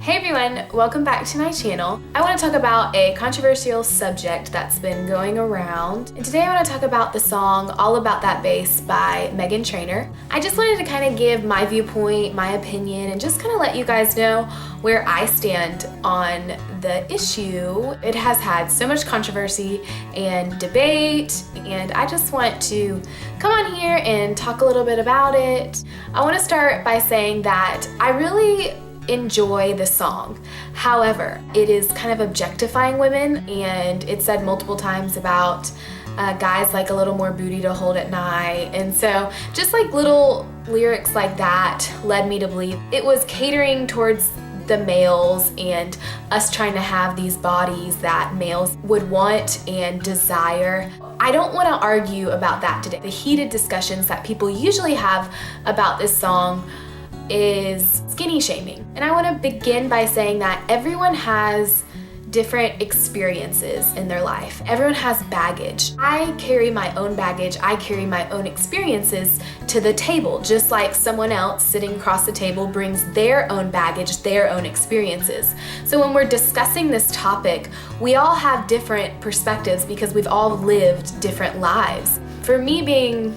Hey everyone, welcome back to my channel. I want to talk about a controversial subject that's been going around. And today I want to talk about the song All About That Bass by Meghan Trainor. I just wanted to kind of give my viewpoint, my opinion, and just kind of let you guys know where I stand on the issue. It has had so much controversy and debate, and I just want to come on here and talk a little bit about it. I want to start by saying that I really enjoy the song. However, it is kind of objectifying women, and it's said multiple times about guys like a little more booty to hold at night. And so just like little lyrics like that led me to believe it was catering towards the males and us trying to have these bodies that males would want and desire. I don't want to argue about that today. The heated discussions that people usually have about this song is skinny shaming. And I want to begin by saying that everyone has different experiences in their life. Everyone has baggage. I carry my own baggage. I carry my own experiences to the table, just like someone else sitting across the table brings their own baggage, their own experiences. So when we're discussing this topic, we all have different perspectives because we've all lived different lives. For me, being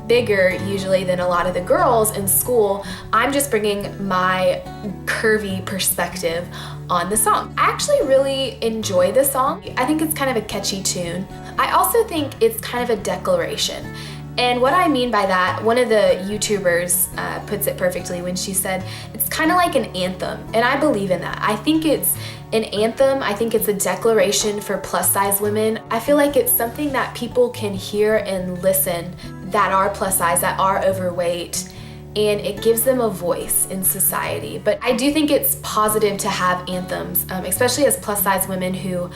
bigger usually than a lot of the girls in school, I'm just bringing my curvy perspective on the song. I actually really enjoy the song. I think it's kind of a catchy tune. I also think it's kind of a declaration. And what I mean by that, one of the YouTubers puts it perfectly when she said, it's kind of like an anthem. And I believe in that. I think it's an anthem. I think it's a declaration for plus size women. I feel like it's something that people can hear and listen that are plus size, that are overweight, and it gives them a voice in society. But I do think it's positive to have anthems, especially as plus size women who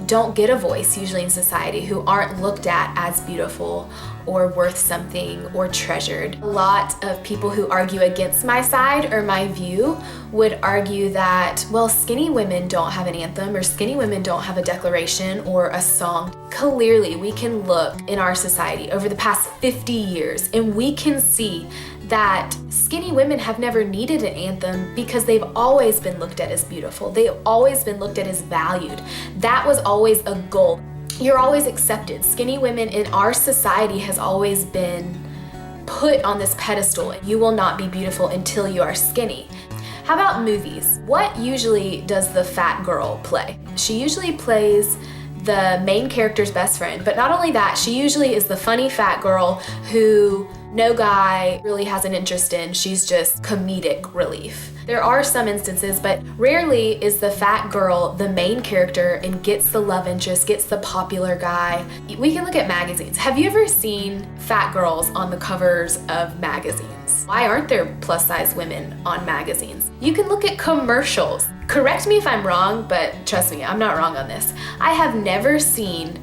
don't get a voice usually in society, who aren't looked at as beautiful or worth something or treasured. A lot of people who argue against my side or my view would argue that, well, skinny women don't have an anthem or skinny women don't have a declaration or a song. Clearly, we can look in our society over the past 50 years and we can see that skinny women have never needed an anthem because they've always been looked at as beautiful. They've always been looked at as valued. That was always a goal. You're always accepted. Skinny women in our society has always been put on this pedestal. You will not be beautiful until you are skinny. How about movies? What usually does the fat girl play? She usually plays the main character's best friend, but not only that, she usually is the funny fat girl who no guy really has an interest in. She's just comedic relief. There are some instances, but rarely is the fat girl the main character and gets the love interest, gets the popular guy. We can look at magazines. Have you ever seen fat girls on the covers of magazines? Why aren't there plus size women on magazines? You can look at commercials. Correct me if I'm wrong, but trust me, I'm not wrong on this. I have never seen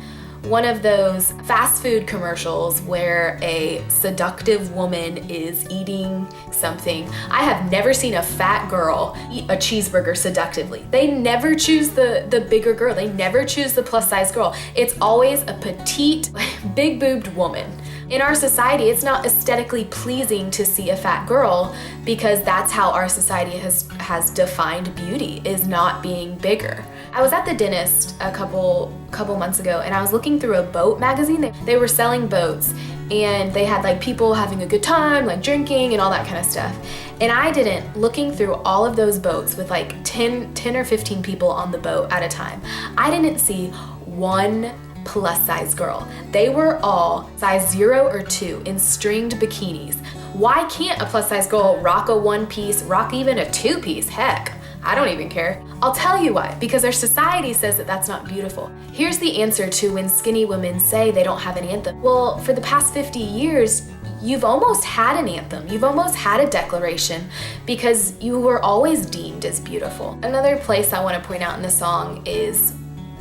one of those fast food commercials where a seductive woman is eating something. I have never seen a fat girl eat a cheeseburger seductively. They never choose the bigger girl. They never choose the plus size girl. It's always a petite, big boobed woman. In our society, it's not aesthetically pleasing to see a fat girl because that's how our society has defined beauty, is not being bigger. I was at the dentist a couple months ago and I was looking through a boat magazine. They were selling boats and they had like people having a good time, like drinking and all that kind of stuff. And I didn't, looking through all of those boats with like 10 or 15 people on the boat at a time, I didn't see one plus size girl. They were all size 0 or 2 in stringed bikinis. Why can't a plus size girl rock a 1-piece, rock even a 2-piece? Heck, I don't even care. I'll tell you why, because our society says that that's not beautiful. Here's the answer to when skinny women say they don't have an anthem. Well, for the past 50 years, you've almost had an anthem. You've almost had a declaration because you were always deemed as beautiful. Another place I want to point out in the song is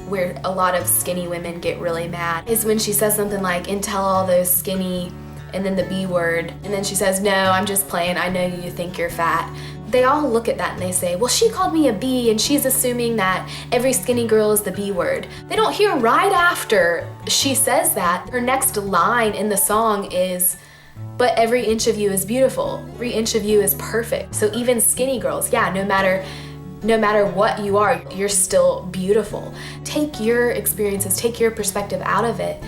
where a lot of skinny women get really mad is when she says something like, and tell all those skinny, and then the B word, and then she says, no, I'm just playing, I know you think you're fat. They all look at that and they say, well, she called me a B and she's assuming that every skinny girl is the B word. They don't hear right after she says that, her next line in the song is, but every inch of you is beautiful. Every inch of you is perfect. So even skinny girls, yeah, no matter what you are, you're still beautiful. Take your experiences, take your perspective out of it,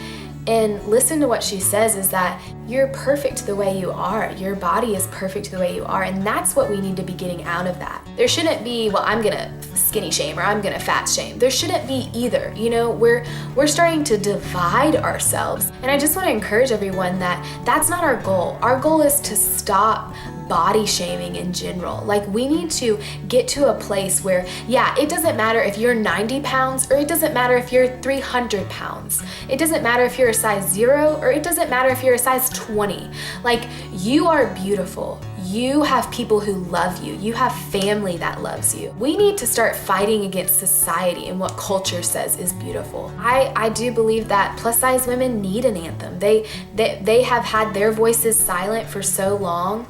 and listen to what she says is that you're perfect the way you are. Your body is perfect the way you are, and that's what we need to be getting out of that. There shouldn't be, well, I'm gonna skinny shame or I'm gonna fat shame. There shouldn't be either. You know, we're starting to divide ourselves, and I just want to encourage everyone that that's not our goal. Our goal is to stop body shaming in general. Like, we need to get to a place where, yeah, it doesn't matter if you're 90 pounds or it doesn't matter if you're 300 pounds. It doesn't matter if you're a size 0 or it doesn't matter if you're a size 20. Like, you are beautiful. You have people who love you. You have family that loves you. We need to start fighting against society and what culture says is beautiful. I do believe that plus size women need an anthem. They have had their voices silent for so long.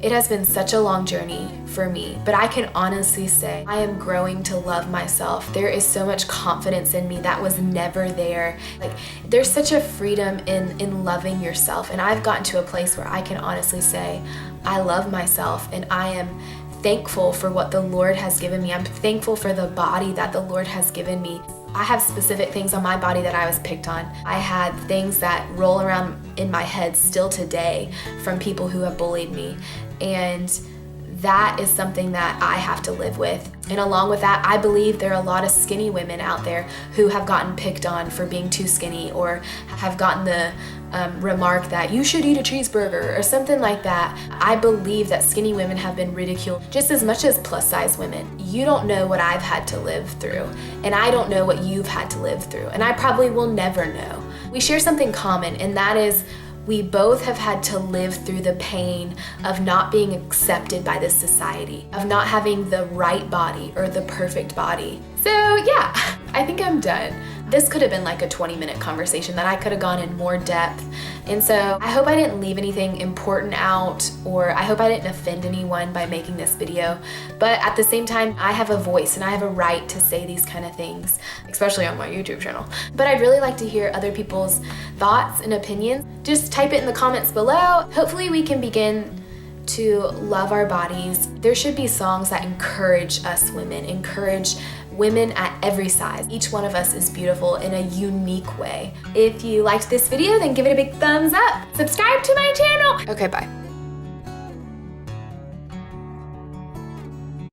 It has been such a long journey for me, but I can honestly say I am growing to love myself. There is so much confidence in me that was never there. Like, there's such a freedom in loving yourself, and I've gotten to a place where I can honestly say I love myself, and I am thankful for what the Lord has given me. I'm thankful for the body that the Lord has given me. I have specific things on my body that I was picked on. I had things that roll around in my head still today from people who have bullied me. And that is something that I have to live with. And along with that, I believe there are a lot of skinny women out there who have gotten picked on for being too skinny, or have gotten the remark that you should eat a cheeseburger or something like that. I believe that skinny women have been ridiculed just as much as plus size women. You don't know what I've had to live through, and I don't know what you've had to live through, and I probably will never know. We share something common, and that is we both have had to live through the pain of not being accepted by this society, of not having the right body or the perfect body. So yeah, I think I'm done. This could have been like a 20-minute conversation that I could have gone in more depth. And so I hope I didn't leave anything important out, or I hope I didn't offend anyone by making this video. But at the same time, I have a voice and I have a right to say these kind of things, especially on my YouTube channel. But I'd really like to hear other people's thoughts and opinions. Just type it in the comments below. Hopefully we can begin to love our bodies. There should be songs that encourage us women, encourage women at every size. Each one of us is beautiful in a unique way. If you liked this video, then give it a big thumbs up. Subscribe to my channel. Okay, bye.